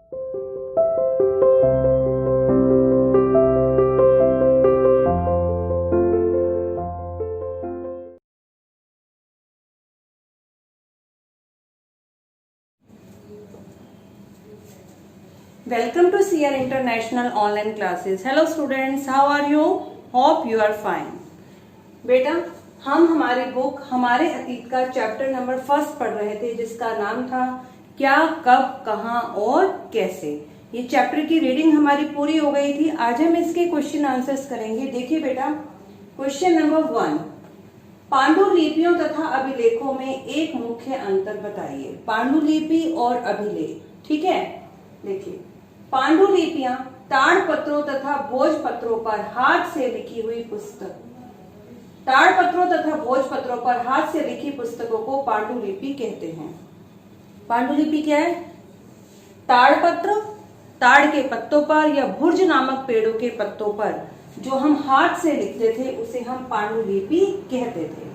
Welcome to CR International Online Classes. Hello students, how are you? Hope you are fine. बेटा, हम हमारी book हमारे अतीत का चैप्टर नंबर 1 पढ़ रहे थे, जिसका नाम था क्या, कब, कहां और कैसे। ये चैप्टर की रीडिंग हमारी पूरी हो गई थी। आज हम इसके क्वेश्चन आंसर्स करेंगे। देखिए बेटा, क्वेश्चन नंबर 1, पांडुलिपियों तथा अभिलेखों में एक मुख्य अंतर बताइए। पांडुलिपि और अभिलेख, ठीक है। देखिए, पांडुलिपियां ताड़पत्रों तथा भोजपत्रों पर हाथ से लिखी हुई पुस्तक, ताड़पत्रों तथा भोजपत्रों पर हाथ से लिखी पुस्तकों को पांडुलिपि कहते हैं। पांडुलिपि क्या है? ताड़पत्र, ताड़ के पत्तों पर या भुर्ज नामक पेड़ों के पत्तों पर जो हम हाथ से लिखते थे उसे हम पांडुलिपि कहते थे।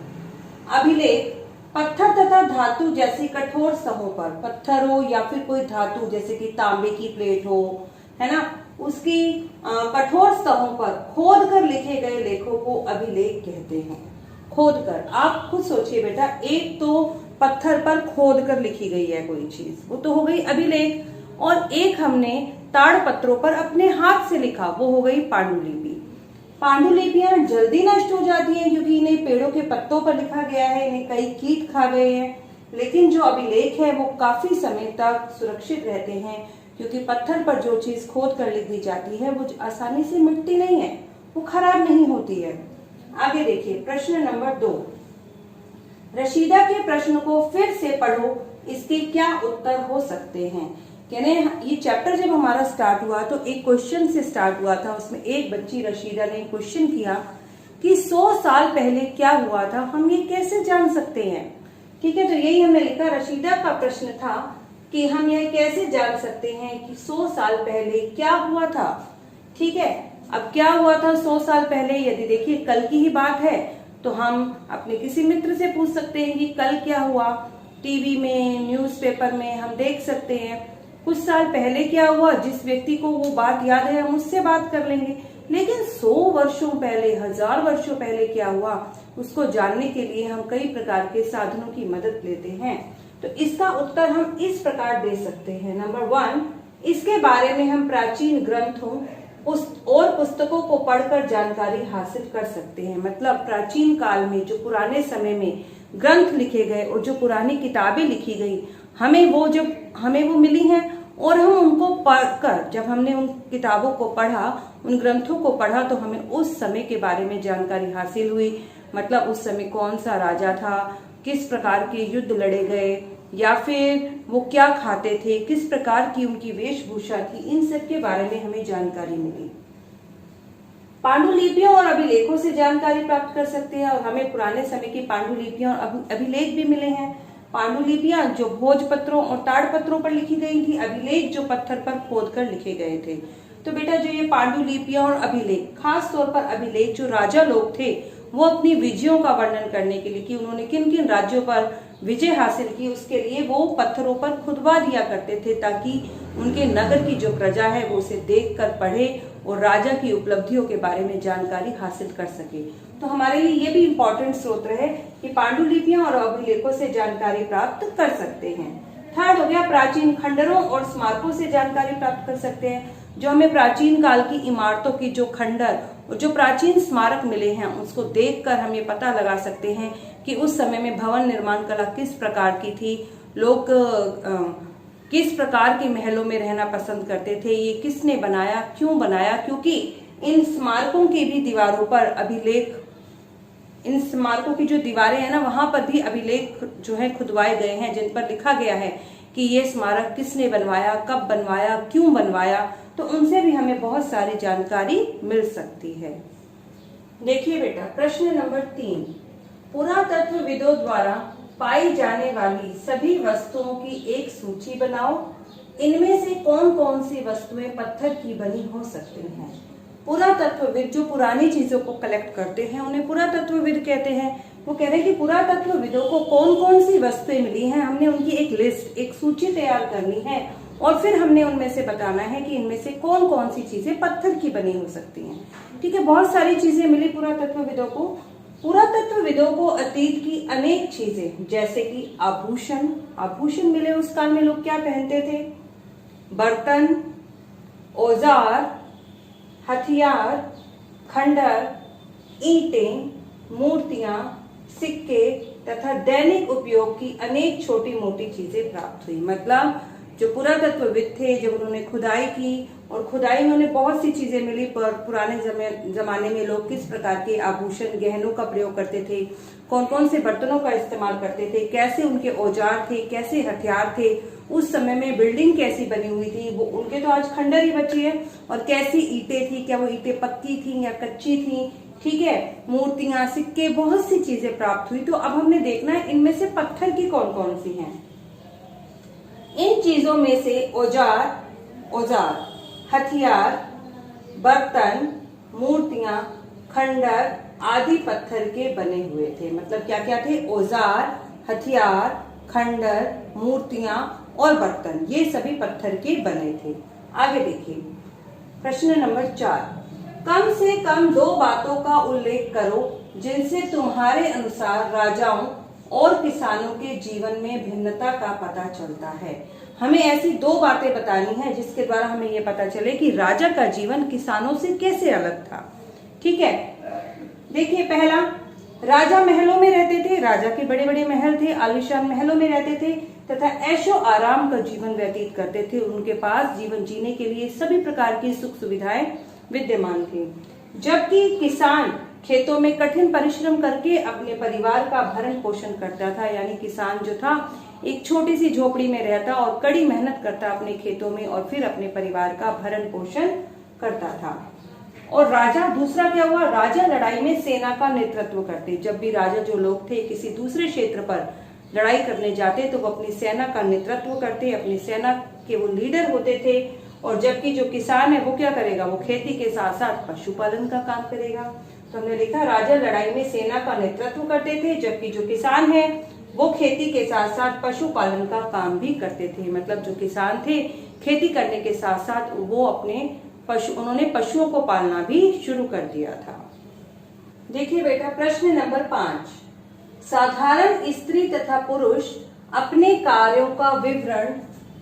अभिलेख पत्थर तथा धातु जैसी कठोर स्तंभों पर, पत्थर हो या फिर कोई धातु जैसे कि तांबे की प्लेट हो, है ना, उसकी कठोर स्तंभों पर खोद कर लिखे गए लेखों को अभिलेख कहते हैं। खोद कर, आप खुद सोचिए बेटा, एक तो पत्थर पर खोद कर लिखी गई है कोई चीज, वो तो हो गई अभिलेख, और एक हमने ताड़पत्रों पर अपने हाथ से लिखा, वो हो गई पांडुलिपि। पांडुलिपियां जल्दी नष्ट हो जाती हैं क्योंकि इन्हें पेड़ों के पत्तों पर लिखा गया है, इन्हें कई कीट खा गए हैं। लेकिन जो अभिलेख है वो काफी समय तक सुरक्षित रहते हैं क्योंकि पत्थर पर जो चीज खोद कर लिख दी जाती है वो आसानी से मिटती नहीं है, वो खराब नहीं होती है। आगे देखिए, प्रश्न नंबर 2, रशीदा के प्रश्न को फिर से पढ़ो, इसके क्या उत्तर हो सकते हैं। कहने ये चैप्टर जब हमारा स्टार्ट हुआ तो एक क्वेश्चन से स्टार्ट हुआ था। उसमें एक बच्ची रशीदा ने क्वेश्चन किया कि 100 साल पहले क्या हुआ था, हम ये कैसे जान सकते हैं। ठीक है, तो यही हमने लिखा, रशीदा का प्रश्न था कि हम ये कैसे जान सकते हैं कि 100 साल पहले क्या हुआ था। ठीक है, अब क्या हुआ था 100 साल पहले, यदि देखिए कल की ही बात है तो हम अपने किसी मित्र से पूछ सकते हैं कि कल क्या हुआ। टीवी में, न्यूज़पेपर में हम देख सकते हैं कुछ साल पहले क्या हुआ, जिस व्यक्ति को वो बात याद है हम उससे बात कर लेंगे। लेकिन 100 वर्षों पहले, 1000 वर्षों पहले क्या हुआ, उसको जानने के लिए हम कई प्रकार के साधनों की मदद लेते हैं। तो इसका उत्तर हम इस प्रकार दे सकते हैं। नंबर 1, इसके बारे में हम प्राचीन ग्रंथों और पुस्तकों को पढ़कर जानकारी हासिल कर सकते हैं। मतलब प्राचीन काल में जो पुराने समय में ग्रंथ लिखे गए और जो पुरानी किताबें लिखी गई, हमें वो मिली हैं, और हम उनको पढ़कर, जब हमने उन किताबों को पढ़ा, उन ग्रंथों को पढ़ा, तो हमें उस समय के बारे में जानकारी हासिल हुई। मतलब उस समय कौन सा राजा था, किस प्रकार के युद्ध लड़े गए, या फिर वो क्या खाते थे, किस प्रकार की उनकी वेशभूषा थी, इन सब के बारे में हमें जानकारी मिली। पांडुलिपियों और अभिलेखों से जानकारी प्राप्त कर सकते हैं, और हमें पुराने समय की पांडुलिपियां और अभिलेख भी मिले हैं। पांडुलिपियां जो भोजपत्रों और ताड़पत्रों पर लिखी गई थी, अभिलेख जो पत्थर पर खोद कर लिखे गए थे। तो बेटा, जो ये पांडुलिपियां और अभिलेख, खास तौर पर अभिलेख, जो राजा लोग थे वो अपनी विजयों का वर्णन करने के लिए कि उन्होंने किन किन राज्यों पर विजय हासिल की, उसके लिए वो पत्थरों पर खुदवा दिया करते थे, ताकि उनके नगर की जो प्रजा है वो उसे देख कर पढ़े और राजा की उपलब्धियों के बारे में जानकारी हासिल कर सके। तो हमारे लिए ये भी इम्पोर्टेंट स्रोत है कि पांडुलिपियां और अभिलेखों से जानकारी प्राप्त कर सकते हैं। थर्ड हो गया, प्राचीन खंडरों और स्मारकों से जानकारी प्राप्त कर सकते हैं। जो हमें प्राचीन काल की इमारतों की जो खंडर और जो प्राचीन स्मारक मिले हैं, उसको देखकर हम ये पता लगा सकते हैं कि उस समय में भवन निर्माण कला किस प्रकार की थी, लोग किस प्रकार के महलों में रहना पसंद करते थे, ये किसने बनाया, क्यों बनाया। क्योंकि इन स्मारकों की भी दीवारों पर अभिलेख, इन स्मारकों की जो दीवारें हैं ना, वहां पर भी अभिलेख जो है खुदवाए गए हैं, जिन पर लिखा गया है कि ये स्मारक किसने बनवाया, कब बनवाया, क्यों बनवाया। तो उनसे भी हमें बहुत सारी जानकारी मिल सकती है। देखिए बेटा, प्रश्न नंबर 3, पुरातत्वविदों द्वारा पाई जाने वाली सभी वस्तुओं की एक सूची बनाओ। इनमें से कौन कौन सी वस्तुएं पत्थर की बनी हो सकती हैं। पुरातत्वविद जो पुरानी चीजों को कलेक्ट करते हैं उन्हें पुरातत्वविद कहते हैं। वो कह रहे हैं कि पुरातत्वविदों को कौन कौन सी वस्तुएं मिली हैं, हमने उनकी एक लिस्ट, एक सूची तैयार करनी है और फिर हमने उनमें से बताना है कि इनमें से कौन कौन सी चीजें पत्थर की बनी हो सकती हैं। ठीक है, बहुत सारी चीजें मिली पुरातत्वविदों को। पुरातत्वविदों को अतीत की अनेक चीजें जैसे कि आभूषण मिले। उस काल में लोग क्या पहनते थे? बर्तन, औजार, हथियार, खंडर, ईंटें, मूर्तियां, सिक्के तथा दैनिक उपयोग की अनेक छोटी मोटी चीजें प्राप्त हुई। मतलब जो पुरातत्वविद थे, जब उन्होंने खुदाई की और खुदाई में उन्हें बहुत सी चीजें मिली, पर पुराने जमाने में लोग किस प्रकार के आभूषण गहनों का प्रयोग करते थे, कौन कौन से बर्तनों का इस्तेमाल करते थे, कैसे उनके औजार थे, कैसे हथियार थे, उस समय में बिल्डिंग कैसी बनी हुई थी, वो उनके तो आज खंडर ही बची है, और कैसी ईंटें थी, क्या वो ईंटें पक्की थी या कच्ची थी। ठीक है, मूर्तियां, सिक्के, बहुत सी चीजें प्राप्त हुई। तो अब हमने देखना है इनमें से पत्थर की कौन कौन सी हैं। इन चीजों में से औजार, हथियार, बर्तन, मूर्तियां, खंडर आदि पत्थर के बने हुए थे। मतलब क्या क्या थे? औजार, हथियार, खंडर, मूर्तियां और बर्तन, ये सभी पत्थर के बने थे। आगे देखिए प्रश्न नंबर 4, कम से कम 2 बातों का उल्लेख करो जिनसे तुम्हारे अनुसार राजाओं और किसानों के जीवन में भिन्नता का पता चलता है। हमें ऐसी 2 बातें बतानी है जिसके द्वारा हमें यह पता चले कि राजा का जीवन किसानों से कैसे अलग था। ठीक है, देखिए पहला, राजा महलों में रहते थे। राजा के बड़े बड़े महल थे, आलीशान महलों में रहते थे तथा ऐशो आराम का जीवन व्यतीत करते थे। उनके पास जीवन जीने के लिए सभी प्रकार की सुख सुविधाएं विद्यमान थी। जबकि किसान खेतों में कठिन परिश्रम करके अपने परिवार का भरण पोषण करता था। यानी किसान जो था एक छोटी सी झोपड़ी में रहता और कड़ी मेहनत करता अपने खेतों में और फिर अपने परिवार का भरण पोषण करता था। और राजा, दूसरा क्या हुआ? राजा लड़ाई में सेना का नेतृत्व करते। जब भी राजा जो लोग थे किसी दूसरे क्षेत्र पर लड़ाई करने जाते तो वो अपनी सेना का नेतृत्व करते, अपनी सेना के वो लीडर होते थे। और जबकि जो किसान है वो क्या करेगा? वो खेती के साथ साथ पशुपालन का काम करेगा। तो हमने लिखा राजा लड़ाई में सेना का नेतृत्व करते थे, जबकि जो किसान है वो खेती के साथ साथ पशुपालन का काम भी करते थे। मतलब जो किसान थे खेती करने के साथ साथ वो उन्होंने पशुओं को पालना भी शुरू कर दिया था। देखिए बेटा प्रश्न नंबर 5, साधारण स्त्री तथा पुरुष अपने कार्यों का विवरण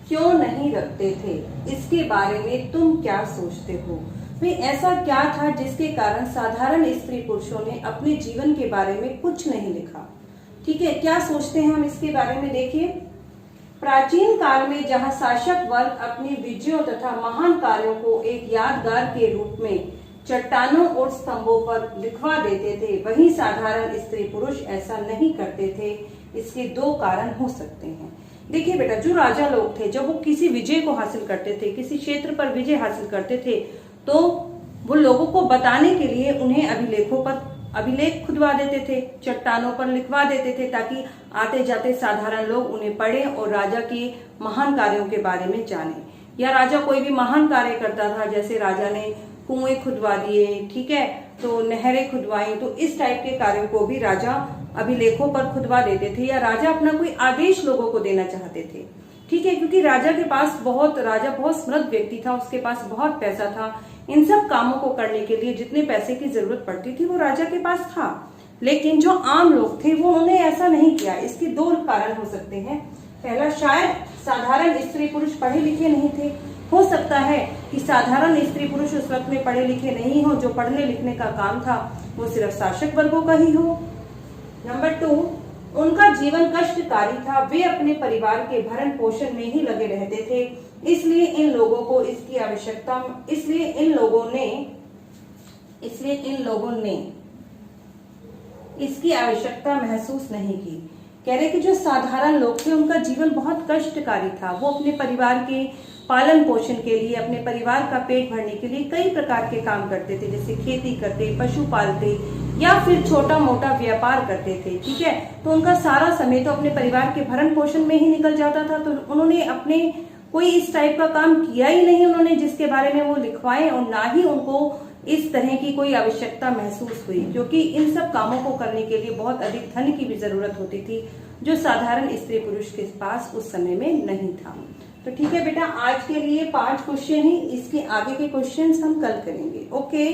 क्यों नहीं रखते थे? इसके बारे में तुम क्या सोचते हो? भाई ऐसा क्या था जिसके कारण साधारण स्त्री पुरुषों ने अपने जीवन के बारे में कुछ नहीं लिखा? ठीक है, क्या सोचते हैं हम इसके बारे में? देखिए, प्राचीन काल में जहां शासक वर्ग अपनी विजयों तथा महान कार्यों को एक यादगार के रूप में चट्टानों और स्तंभों पर लिखवा देते थे, वहीं साधारण स्त्री पुरुष ऐसा नहीं करते थे। इसके 2 कारण हो सकते हैं। देखिए बेटा, जो राजा लोग थे जब वो किसी विजय को हासिल करते थे, किसी क्षेत्र पर विजय हासिल करते थे, तो वो लोगों को बताने के लिए उन्हें अभिलेखों पर अभिलेख खुदवा देते थे, चट्टानों पर लिखवा देते थे, ताकि आते जाते साधारण लोग उन्हें पढ़ें और राजा के महान कार्यों के बारे में जाने। या राजा कोई भी महान कार्य करता था, जैसे राजा ने कुएं खुदवा दिए, ठीक है, तो नहरें खुदवाई, तो इस टाइप के कार्यों को भी राजा अभिलेखों पर खुदवा देते थे। या राजा अपना कोई आदेश लोगों को देना चाहते थे, ठीक है, क्योंकि राजा बहुत समृद्ध व्यक्ति था, उसके पास बहुत पैसा था। इन सब कामों को करने के लिए जितने पैसे की जरूरत पड़ती थी वो राजा के पास था, लेकिन जो आम लोग थे वो उन्हें ऐसा नहीं किया। इसके 2 कारण हो सकते हैं। पहला, शायद साधारण स्त्री पुरुष पढ़े लिखे नहीं थे। हो सकता है कि साधारण स्त्री पुरुष उस वक्त में पढ़े लिखे नहीं हो, जो पढ़ने लिखने का काम था वो सिर्फ शासक वर्गों का ही हो। नंबर 2, उनका जीवन कष्टकारी था, वे अपने परिवार के भरण पोषण में ही लगे रहते थे, इसलिए इन लोगों ने इसकी आवश्यकता महसूस नहीं की। कह रहे कि जो साधारण लोग थे उनका जीवन बहुत कष्टकारी था, वो अपने परिवार के पालन पोषण के लिए, अपने परिवार का पेट भरने के लिए कई प्रकार के काम करते थे, जैसे खेती करते, पशु पालते या फिर छोटा मोटा व्यापार करते थे, ठीक है। तो उनका सारा समय तो अपने परिवार के भरण पोषण में ही निकल जाता था, तो उन्होंने अपने कोई इस टाइप का काम किया ही नहीं उन्होंने जिसके बारे में वो लिखवाएं, और ना ही उनको इस तरह की कोई आवश्यकता महसूस हुई, क्योंकि इन सब कामों को करने के लिए बहुत अधिक धन की भी जरूरत होती थी, जो साधारण स्त्री पुरुष के पास उस समय में नहीं था। तो ठीक है बेटा, आज के लिए 5 क्वेश्चन ही, इसके आगे के क्वेश्चंस हम कल करेंगे। ओके।